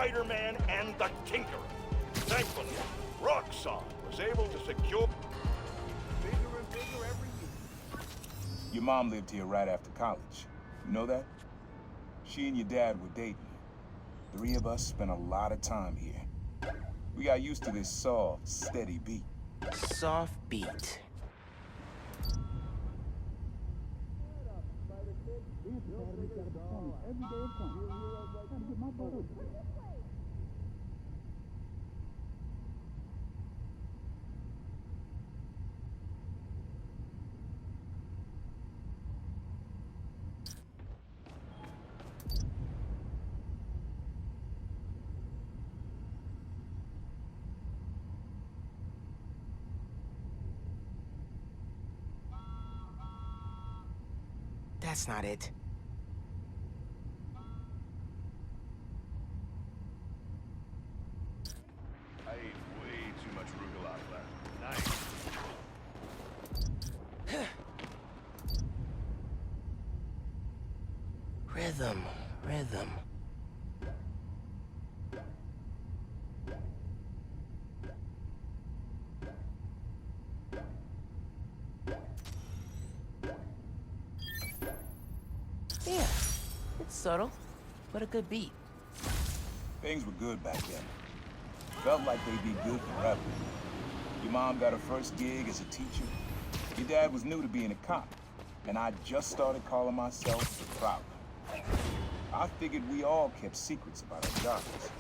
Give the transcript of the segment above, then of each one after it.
Spider-Man and the Tinkerer. Thankfully, Roxxon was able to secure bigger and bigger every year. Your mom lived here right after college. You know that? She and your dad were dating. 3 of us spent a lot of time here. We got used to this soft, steady beat. Soft beat. That's not it. I ate way too much Rugelach last night. Rhythm, rhythm. Yeah, it's subtle, but a good beat. Things were good back then. Felt like they'd be good forever. Your mom got her first gig as a teacher. Your dad was new to being a cop, and I just started calling myself the Prowler. I figured we all kept secrets about our jobs.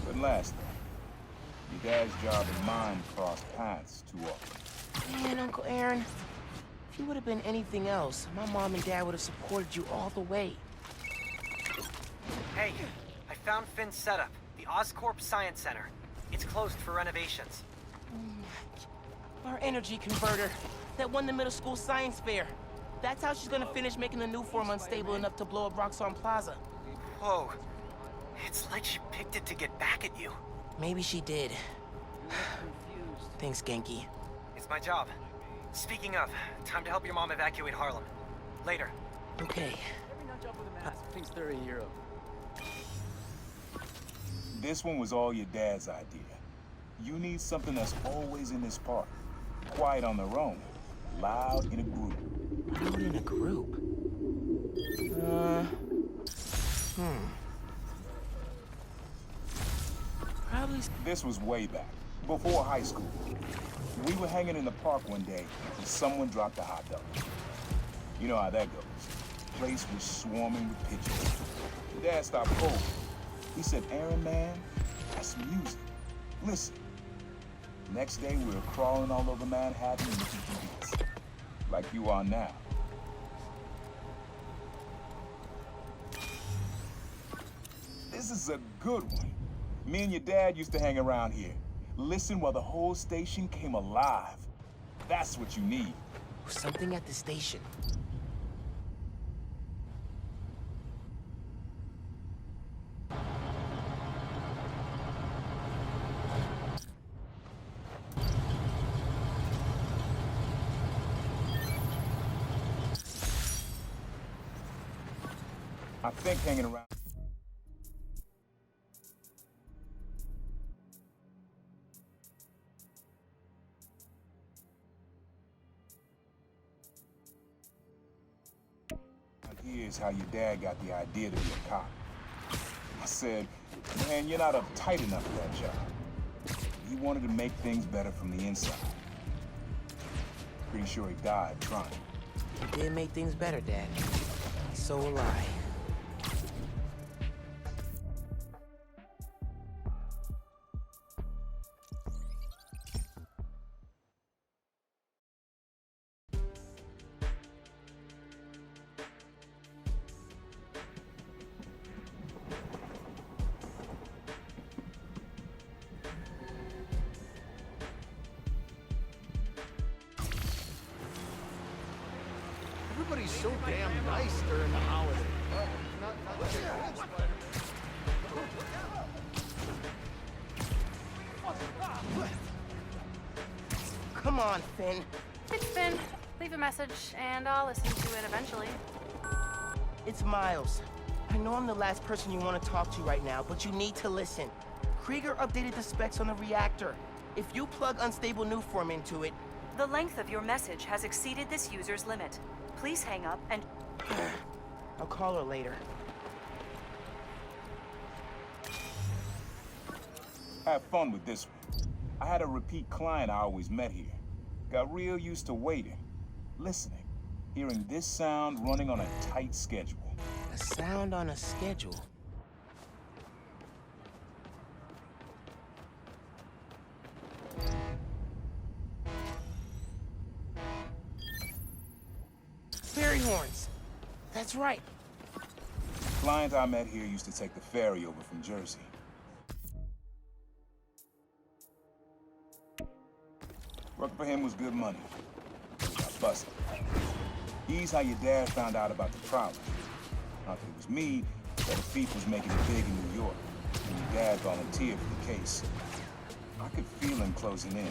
But last night, your dad's job and mine crossed paths too often. Man, Uncle Aaron, if you would have been anything else, my mom and dad would have supported you all the way. Hey, I found Finn's setup, the Oscorp Science Center. It's closed for renovations. Our energy converter that won the middle school science fair. That's how she's gonna finish making the new form unstable enough to blow up Roxxon Plaza. Whoa. It's like she picked it to get back at you. Maybe she did. Thanks, Genki. It's my job. Speaking of, time to help your mom evacuate Harlem. Later. Okay. Every nut job with a mask thinks they're a hero. This one was all your dad's idea. You need something that's always in this park. Quiet on their own, loud in a group. Loud in a group? Probably... This was way back, before high school. We were hanging in the park one day, and someone dropped a hot dog. You know how that goes. The place was swarming with pitchers. Dad stopped cold. He said, "Aaron, man, that's music. Listen." Next day, we were crawling all over Manhattan looking for beats. Like you are now. This is a good one. Me and your dad used to hang around here. Listen while the whole station came alive. That's what you need. Something at the station. I think hanging around. Here's how your dad got the idea to be a cop. I said, "Man, you're not uptight enough for that job." He wanted to make things better from the inside. Pretty sure he died trying. You did make things better, Dad. So will I. Everybody's so damn nice during the holiday. Come on, Finn. It's Finn. Leave a message, and I'll listen to it eventually. It's Miles. I know I'm the last person you want to talk to right now, but you need to listen. Krieger updated the specs on the reactor. If you plug unstable Nuform into it... The length of your message has exceeded this user's limit. Please hang up and... I'll call her later. Have fun with this one. I had a repeat client I always met here. Got real used to waiting, listening, hearing this sound running on a tight schedule. A sound on a schedule? Fairy horns. That's right. Client I met here used to take the ferry over from Jersey. Working for him was good money. Got busted. He's how your dad found out about the problem. Not that it was me, but the thief was making it big in New York, and your dad volunteered for the case. I could feel him closing in.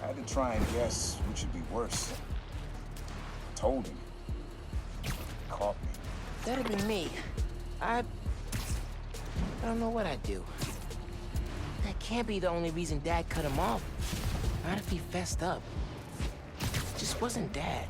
I had to try and guess which would be worse. Told him. Caught me. That'd be me. I don't know what I'd do. That can't be the only reason Dad cut him off. Not if he fessed up. It just wasn't Dad.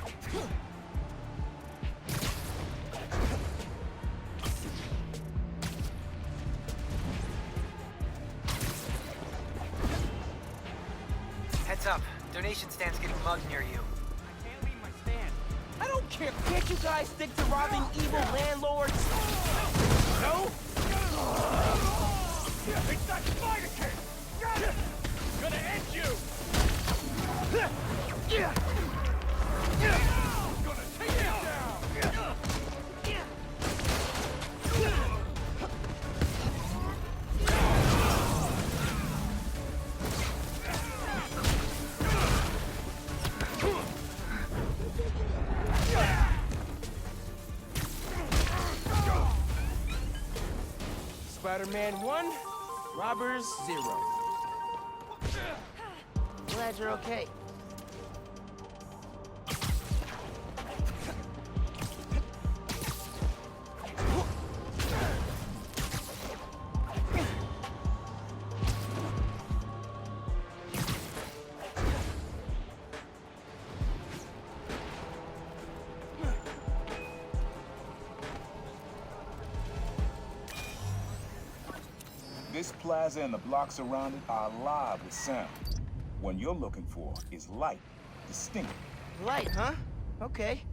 Heads up. Donation stand's getting mugged near you. I can't leave my stand. I don't care. Can't you guys stick to robbing evil landlords? No? It's that spider kid! Gonna end you! Gonna take you down! Spider-Man 1, robbers 0. Glad you're okay. This plaza and the blocks around it are alive with sound. What you're looking for is light, distinct. Light, huh? Okay.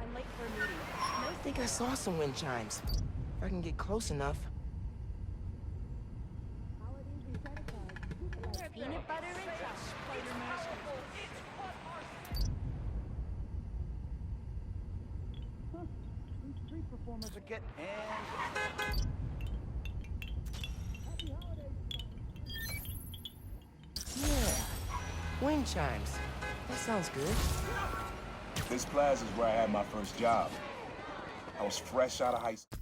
I'm late for a meeting. I think I saw some wind chimes. If I can get close enough. Peanut butter and chocolate. Street performers are getting... Yeah. Wind chimes. That sounds good. This plaza is where I had my first job. I was fresh out of high school.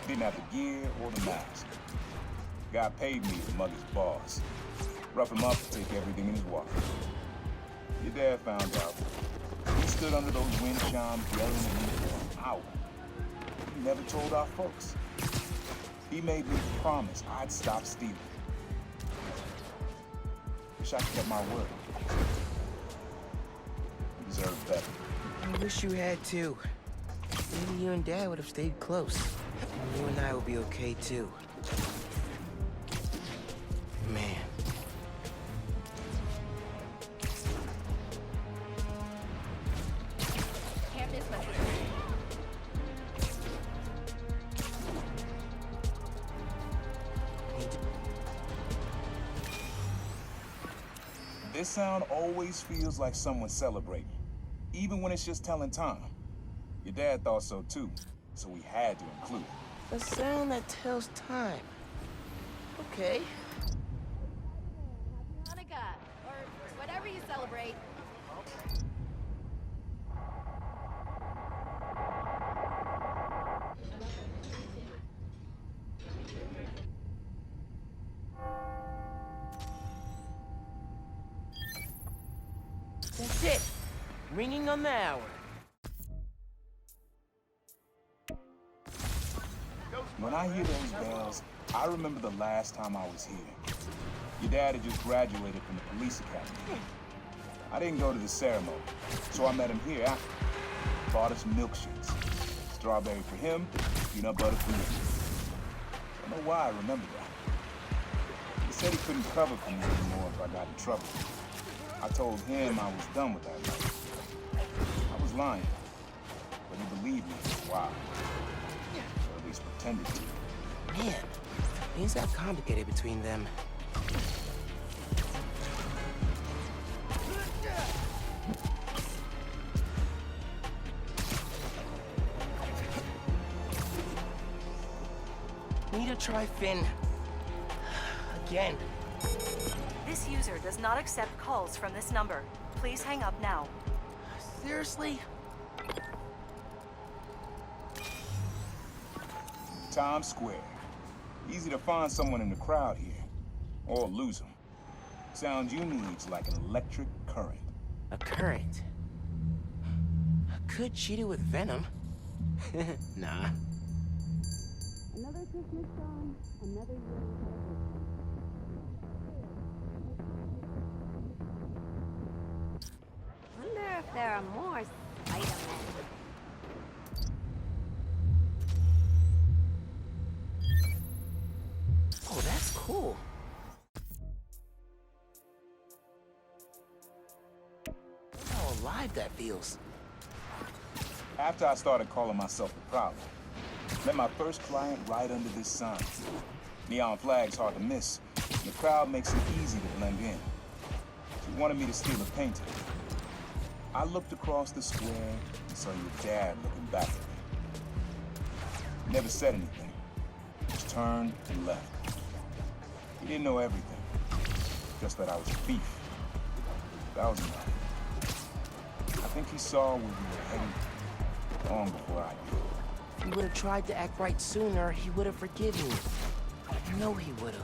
Didn't have the gear or the mask. Guy paid me to mug his boss. Rough him up to take everything in his wallet. Your dad found out. He stood under those wind chimes yelling at me for an hour. He never told our folks. He made me promise I'd stop stealing. Wish I kept my word. You deserve better. I wish you had too. Maybe you and Dad would have stayed close. And you and I would be okay too. Man. Can't miss my This sound always feels like someone celebrating, even when it's just telling time. Your dad thought so too, so we had to include it. A sound that tells time. Okay. celebrate. That's it. Ringing on the hour. When I hear those bells, I remember the last time I was here. Your dad had just graduated from the police academy. I didn't go to the ceremony, so I met him here after. Bought us milkshakes. Strawberry for him, peanut butter for me. I don't know why I remember that. He said he couldn't cover for me anymore if I got in trouble. I told him I was done with that life. I was lying, but he believed me for a while. Or at least pretended to. Man, things got complicated between them. Need to try Finn. Again. This user does not accept calls from this number. Please hang up now. Seriously? Times Square. Easy to find someone in the crowd here. Or lose them. Sounds you need's like an electric current. A current? I could cheat it with venom. Nah. Another Christmas song, another year of celebration. Wonder if there are more Spider-Men. Oh, that's cool. How alive that feels. After I started calling myself the problem, met my first client right under this sign. Neon flag's hard to miss, and the crowd makes it easy to blend in. She wanted me to steal a painting. I looked across the square and saw your dad looking back at me. Never said anything, just turned and left. He didn't know everything, just that I was a thief. That was enough. I think he saw where we were heading long before I did. If he would have tried to act right sooner, he would have forgiven me. I know he would have.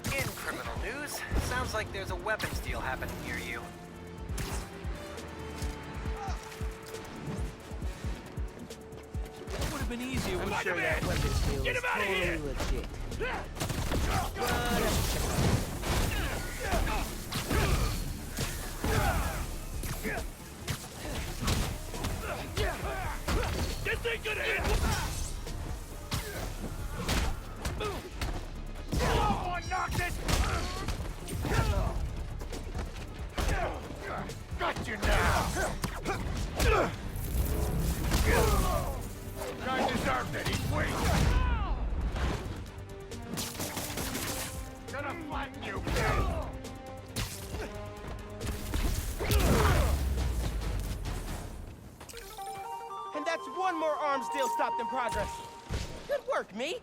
In criminal news, sounds like there's a weapons deal happening near you. It would have been easier with sure that weapons deal was totally legit. This ain't gonna hit! Oh, knock this! Got you now! Guy deserved it, he's weak! Gonna flatten you, kid! And that's one more arms deal stopped in progress. Good work, me.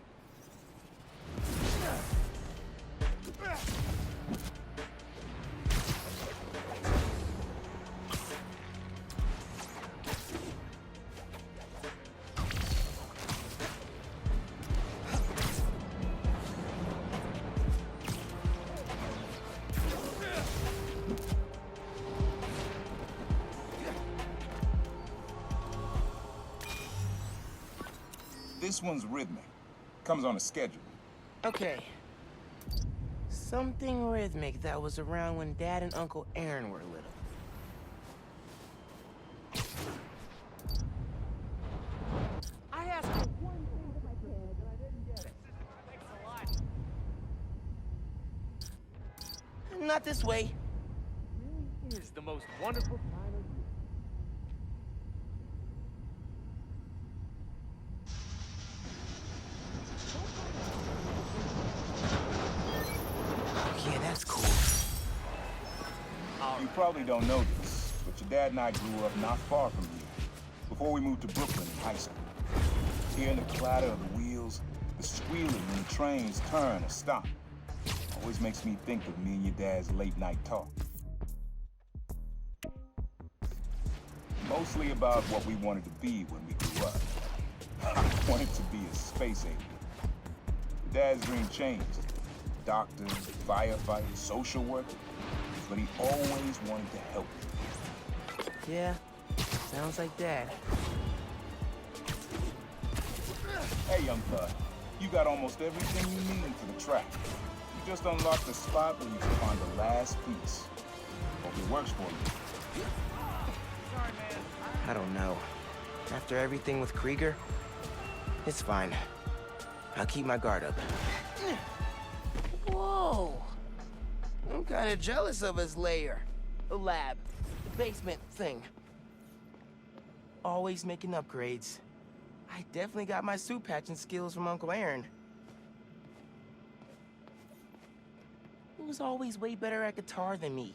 This one's rhythmic. Comes on a schedule. Okay. Something rhythmic that was around when Dad and Uncle Aaron were little. I asked for one thing of my kid, and I didn't get it. Thanks a lot. Not this way. It is the most wonderful time of year. Yeah, that's cool. You probably don't know this, but your dad and I grew up not far from here, before we moved to Brooklyn in high school. Hearing the clatter of the wheels, the squealing when the trains turn or stop, always makes me think of me and your dad's late night talk. Mostly about what we wanted to be when we grew up. I wanted to be a space alien. Your dad's dream changed. Doctor, firefighter, social worker. But he always wanted to help you. Yeah, sounds like Dad. Hey, young thug, you got almost everything you need for the track. You just unlocked the spot where you can find the last piece. Hope it works for you. I don't know. After everything with Krieger, it's fine. I'll keep my guard up. Whoa! I'm kinda jealous of his lair. The lab. The basement thing. Always making upgrades. I definitely got my suit patching skills from Uncle Aaron. He was always way better at guitar than me.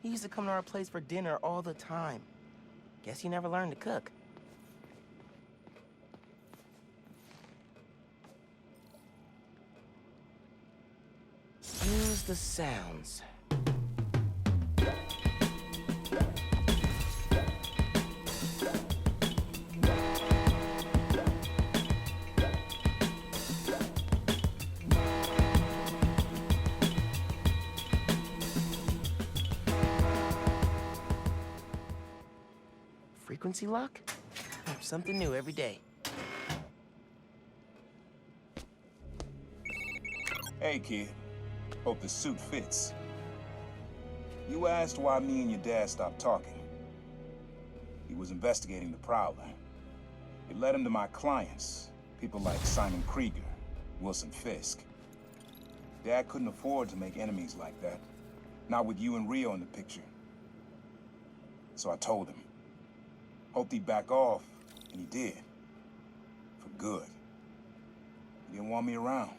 He used to come to our place for dinner all the time. Guess he never learned to cook. Use the sounds. Frequency lock? Something new every day. Hey, kid. Hope the suit fits. You asked why me and your dad stopped talking. He was investigating the Prowler. It led him to my clients, people like Simon Krieger, Wilson Fisk. Dad couldn't afford to make enemies like that. Not with you and Rio in the picture. So I told him. Hoped he'd back off, and he did. For good. He didn't want me around.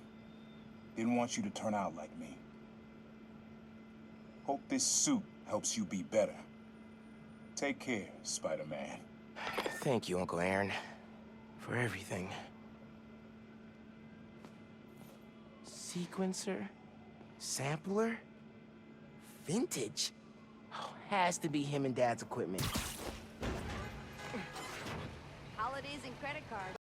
Didn't want you to turn out like me. Hope this suit helps you be better. Take care, Spider-Man. Thank you, Uncle Aaron, for everything. Sequencer? Sampler? Vintage? Oh, has to be him and Dad's equipment. Holidays and credit cards.